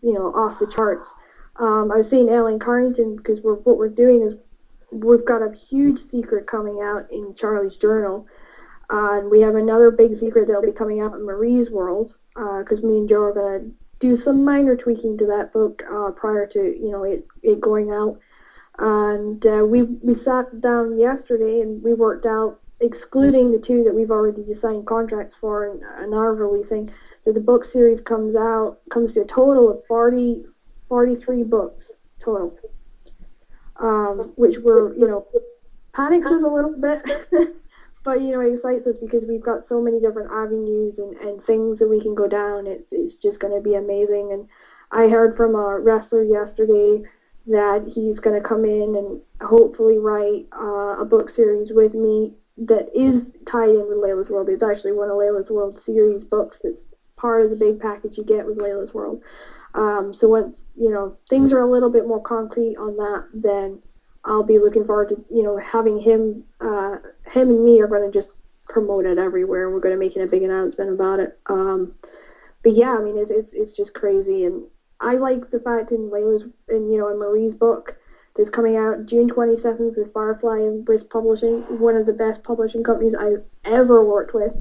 off the charts. I was saying Ellen Carrington, because what we're doing is we've got a huge secret coming out in Charlie's journal, and we have another big secret that'll be coming out in Marie's world, because me and Joe are going to do some minor tweaking to that book prior to it going out. And we sat down yesterday and we worked out, excluding the 2 that we've already signed contracts for and are releasing, that the book series comes to a total of 43 books total, which we're, panics us a little bit, but, it excites us because we've got so many different avenues and things that we can go down. It's just going to be amazing. And I heard from a wrestler yesterday that he's going to come in and hopefully write a book series with me that is tied in with Layla's World. It's actually one of Layla's World series books that's part of the big package you get with Layla's World. So once, things are a little bit more concrete on that, then I'll be looking forward to, having him and me are going to just promote it everywhere. We're going to make a big announcement about it. But yeah, it's just crazy. And I like the fact in Marie's book that's coming out June 27th with Firefly and Brisk Publishing, one of the best publishing companies I've ever worked with.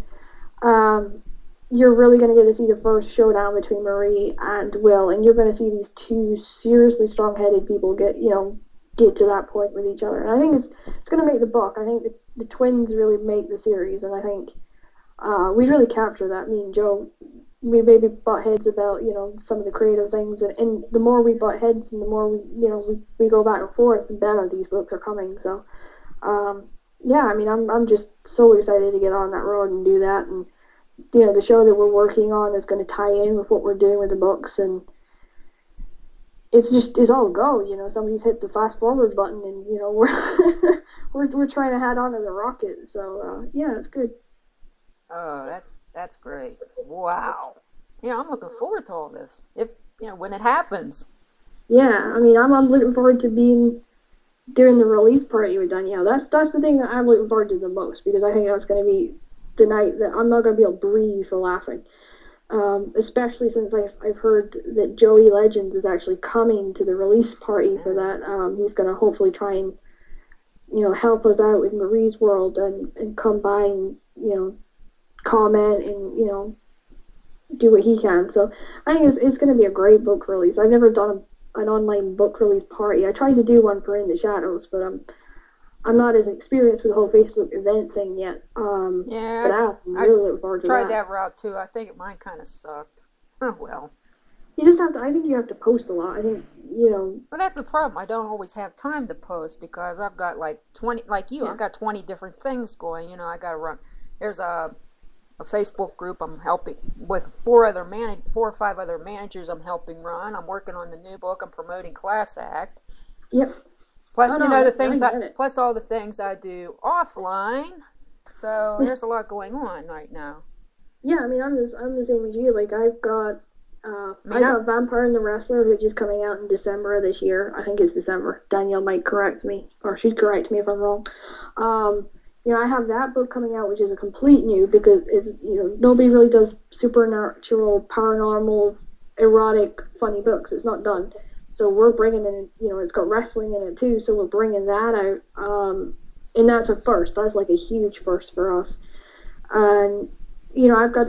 You're really going to get to see the first showdown between Marie and Will, and you're going to see these 2 seriously strong-headed people get to that point with each other. And I think it's going to make the book. I think the twins really make the series, and I think we really capture that. Me and Joe, we maybe butt heads about some of the creative things, and the more we butt heads and the more we go back and forth, the better these books are coming. So yeah, I'm just so excited to get on that road and do that. And the show that we're working on is going to tie in with what we're doing with the books, and it's all go. Somebody's hit the fast forward button, and we're trying to head onto the rocket. So yeah, it's good. Oh, that's great. Wow. I'm looking forward to all this. If when it happens. Yeah, I'm looking forward to doing the release party with Danielle. That's the thing that I'm looking forward to the most, because I think that's going to be the night that I'm not going to be able to breathe for laughing. Especially since I've heard that Joey Legends is actually coming to the release party for that. He's going to hopefully try and help us out with Marie's World and come by and comment and do what he can. So I think it's going to be a great book release. I've never done an online book release party. I tried to do one for In the Shadows, but I'm not as experienced with the whole Facebook event thing yet. Yeah, but I'm really looking forward to that. I tried that route too. I think mine kind of sucked. Oh well. You just have to. I think you have to post a lot. I think Well, that's the problem. I don't always have time to post because I've got like 20, like you. Yeah. I've got 20 different things going. I got to run. There's a Facebook group I'm helping with 4 or 5 other managers I'm helping run. I'm working on the new book. I'm promoting Class Act. Yep. Plus, the things plus all the things I do offline. So there's a lot going on right now. Yeah, I'm the same as you. Like I've got Vampire and the Wrestler, which is coming out in December of this year. I think it's December. Danielle might correct me, or she'd correct me if I'm wrong. I have that book coming out, which is a complete new, because it's nobody really does supernatural, paranormal, erotic, funny books. It's not done. So we're bringing in, it's got wrestling in it too, so we're bringing that out. And that's a first. That's like a huge first for us. And, I've got,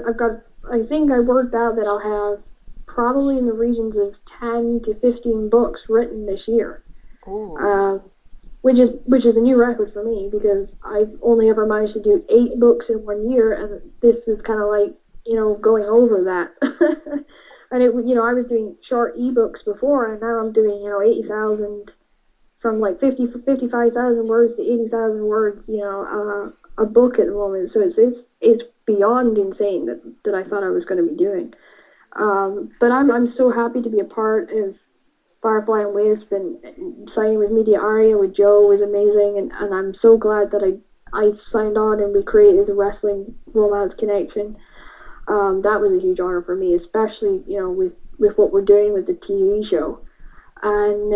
I think I worked out that I'll have probably in the regions of 10 to 15 books written this year. Ooh. Which is a new record for me, because I've only ever managed to do 8 books in 1 year, and this is kind of like, going over that. And I was doing short ebooks before, and now I'm doing 80,000, from like 55,000 words to 80,000 words, a book at the moment. So it's beyond insane that I thought I was going to be doing. But I'm so happy to be a part of Firefly and Wisp, and signing with Media Aria with Joe was amazing, and I'm so glad that I signed on and we created a wrestling romance connection. That was a huge honor for me, especially with what we're doing with the TV show. And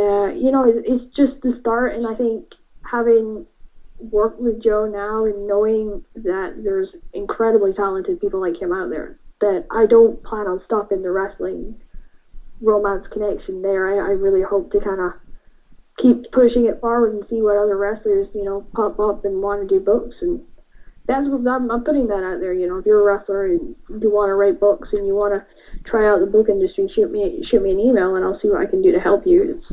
it's just the start, and I think having worked with Joe now and knowing that there's incredibly talented people like him out there, that I don't plan on stopping the wrestling romance connection there. I really hope to kind of keep pushing it forward and see what other wrestlers, pop up and want to do books. And that's what I'm putting that out there. If you're a wrestler and you want to write books and you want to try out the book industry, shoot me an email and I'll see what I can do to help you. It's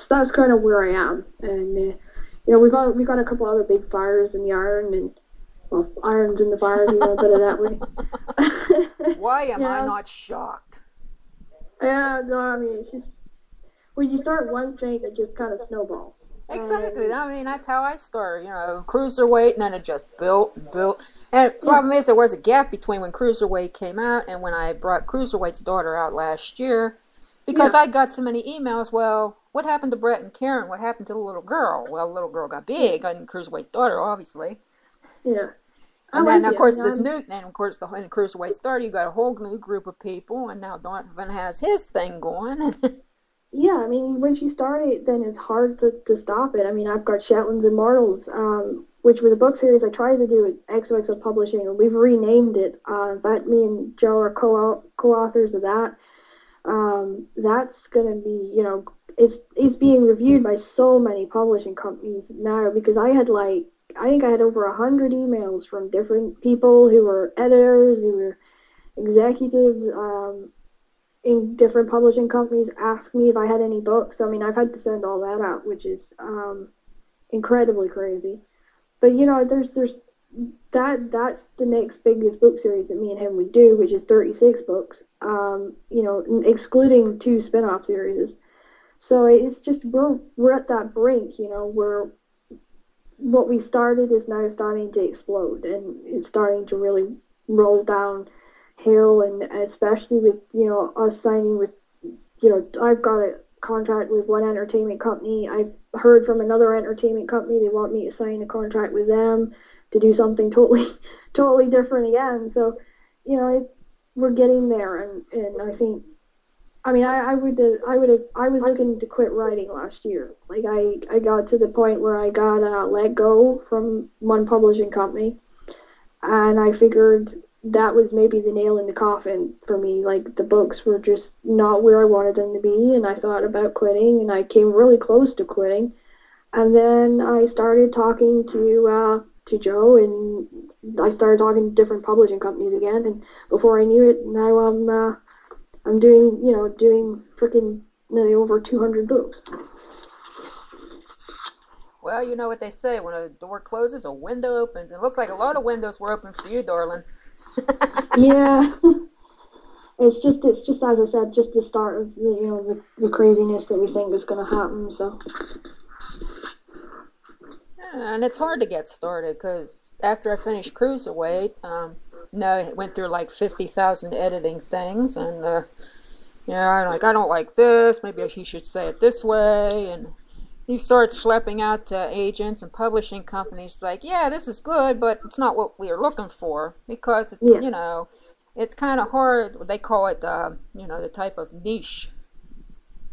that's kind of where I am. And we've got a couple other big fires in the iron, and well, irons in the fire, if you want to put it that way. Why am I not shocked? Yeah, no, I mean, it's just when you start one thing, it just kind of snowballs. Exactly. I mean, that's how I started. Cruiserweight, and then it just built and built. And the problem is there was a gap between when Cruiserweight came out and when I brought Cruiserweight's daughter out last year, because I got so many emails. Well, what happened to Brett and Karen? What happened to the little girl? Well, the little girl got big, and Cruiserweight's daughter, obviously. Yeah. And then, of course, in Cruiserweight started, you got a whole new group of people, and now Donovan has his thing going. Yeah, I mean, when she started, then it's hard to stop it. I mean, I've got Shetland's Immortals, which was a book series I tried to do with XOXO Publishing, and we've renamed it. But me and Joe are co-authors of that. That's going to be, it's being reviewed by so many publishing companies now, because I think I had over 100 emails from different people who were editors, who were executives, in different publishing companies, ask me if I had any books. I mean, I've had to send all that out, which is incredibly crazy. But that's the next biggest book series that me and him would do, which is 36 books. Excluding 2 spin-off series. So it's just we're at that brink, where what we started is now starting to explode, and it's starting to really roll down hill, and especially with us signing with I've got a contract with one entertainment company. I've heard from another entertainment company they want me to sign a contract with them to do something totally different again. So we're getting there, and I think I was looking to quit writing last year. Like I got to the point where I got let go from one publishing company, and I figured that was maybe the nail in the coffin for me. Like, the books were just not where I wanted them to be, and I thought about quitting, and I came really close to quitting. And then I started talking to Joe, and I started talking to different publishing companies again, and before I knew it, now I'm doing freaking over 200 books. Well, you know what they say, when a door closes, a window opens. It looks like a lot of windows were open for you, darling. Yeah, it's just as I said, just the start of the craziness that we think is going to happen. So, yeah, and it's hard to get started, because after I finished Cruiserweight, it went through like 50,000 editing things, and I'm like, I don't like this. Maybe he should say it this way, and you start schlepping out to agents and publishing companies like, yeah, this is good, but it's not what we are looking for, because, it's kind of hard. They call it, the type of niche.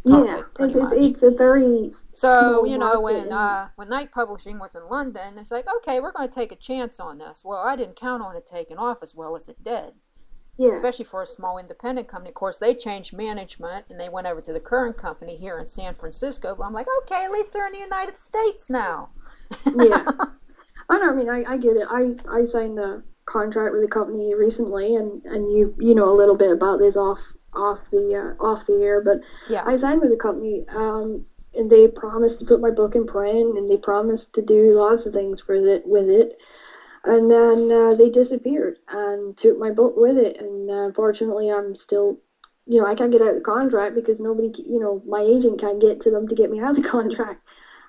It's a very So, when Night Publishing was in London, it's like, okay, we're going to take a chance on this. Well, I didn't count on it taking off as well as it did. Yeah. Especially for a small independent company. Of course, they changed management, and they went over to the current company here in San Francisco. But I'm like, okay, at least they're in the United States now. Yeah. I mean, I get it. I signed a contract with a company recently, and you know a little bit about this off the air, but yeah. I signed with a company, and they promised to put my book in print, and they promised to do lots of things with it. And then they disappeared and took my book with it. And unfortunately, I'm still, I can't get out of the contract because nobody, my agent can't get to them to get me out of the contract.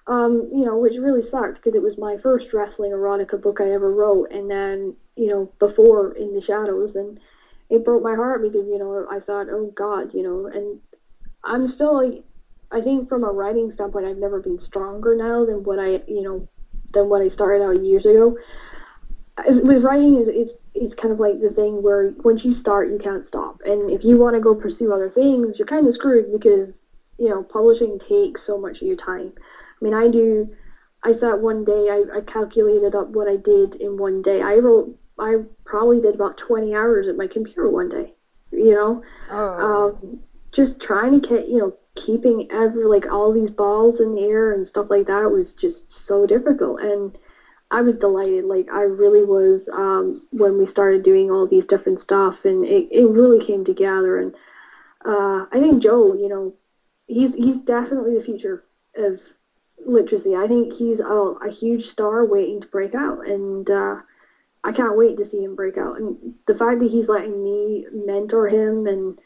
Which really sucked because it was my first wrestling erotica book I ever wrote. And then, before In the Shadows. And it broke my heart because, I thought, oh God, and I'm still I think from a writing standpoint, I've never been stronger now than what I started out years ago. With writing, it's kind of like the thing where once you start, you can't stop. And if you want to go pursue other things, you're kind of screwed because, publishing takes so much of your time. I mean, I thought one day, I calculated up what I did in one day. I probably did about 20 hours at my computer one day, just trying to get, keeping like all these balls in the air and stuff like that was just so difficult. And I was delighted, like I really was, when we started doing all these different stuff, and it really came together. And I think Joe, he's definitely the future of literacy. I think he's a huge star waiting to break out, and I can't wait to see him break out. And the fact that he's letting me mentor him and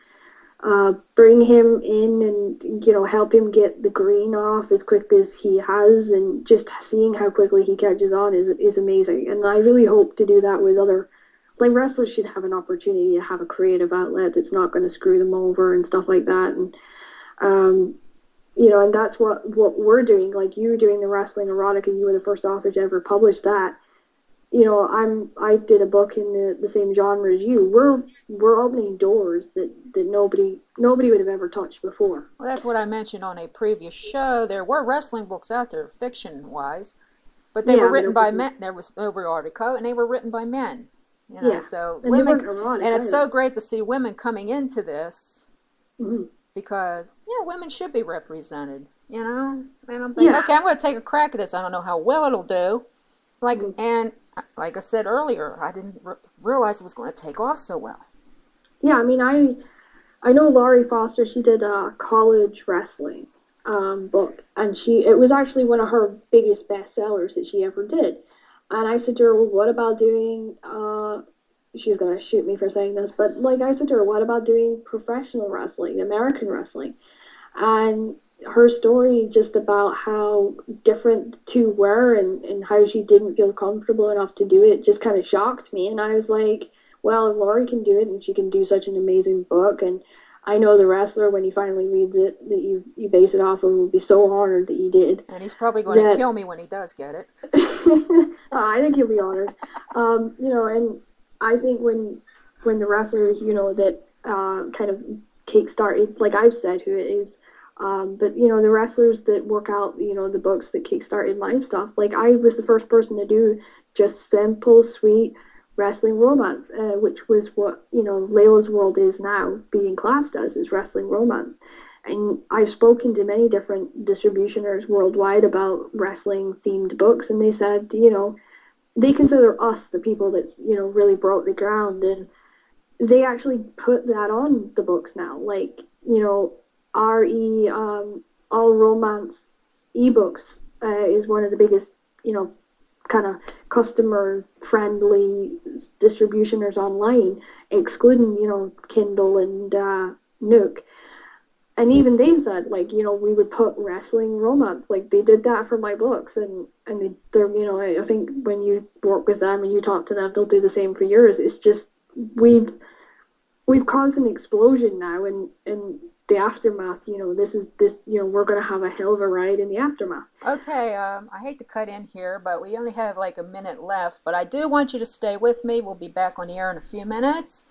bring him in and help him get the green off as quick as he has, and just seeing how quickly he catches on is amazing. And I really hope to do that with other, like, wrestlers should have an opportunity to have a creative outlet that's not going to screw them over and stuff like that. And and that's what we're doing. Like, you were doing the wrestling erotica, you were the first author to ever publish that. I did a book in the same genre as you. We're opening doors that nobody would have ever touched before. Well, that's what I mentioned on a previous show. There were wrestling books out there, fiction-wise, but they were written by men. There was erotica, and they were written by men. So and women, erotic, and it's so great to see women coming into this, mm-hmm. because women should be represented. And I'm thinking, okay, I'm going to take a crack at this. I don't know how well it'll do, and. Like I said earlier, I didn't realize it was going to take off so well. Yeah, I mean, I know Laurie Foster. She did a college wrestling book, and it was actually one of her biggest bestsellers that she ever did. And I said to her, well, what about doing? She's gonna shoot me for saying this, but I said to her, what about doing professional wrestling, American wrestling? And her story just about how different the two were, and how she didn't feel comfortable enough to do it just kind of shocked me. And I was like, well, if Laurie can do it and she can do such an amazing book, and I know the wrestler, when he finally reads it, that you base it off of, will be so honored that you did. And he's probably going to kill me when he does get it. I think he'll be honored. And I think when the wrestlers, that kind of kickstarted, like I've said who it is, but the wrestlers that work out, the books that kickstarted my stuff, like I was the first person to do just simple, sweet wrestling romance, which was what, Layla's World is now being classed as, is wrestling romance. And I've spoken to many different distributioners worldwide about wrestling themed books, and they said, they consider us the people that, really broke the ground, and they actually put that on the books now. Like, all romance ebooks is one of the biggest, kind of customer friendly distributioners online, excluding, Kindle and Nook. And even they said, we would put wrestling romance, like they did that for my books, and they're, I think when you work with them and you talk to them, they'll do the same for yours. It's just we've caused an explosion now, and the aftermath, we're going to have a hell of a ride in the aftermath. Okay, I hate to cut in here, but we only have a minute left, but I do want you to stay with me. We'll be back on the air in a few minutes.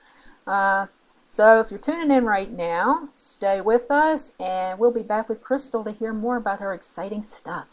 So if you're tuning in right now, stay with us, and we'll be back with Kristal to hear more about her exciting stuff.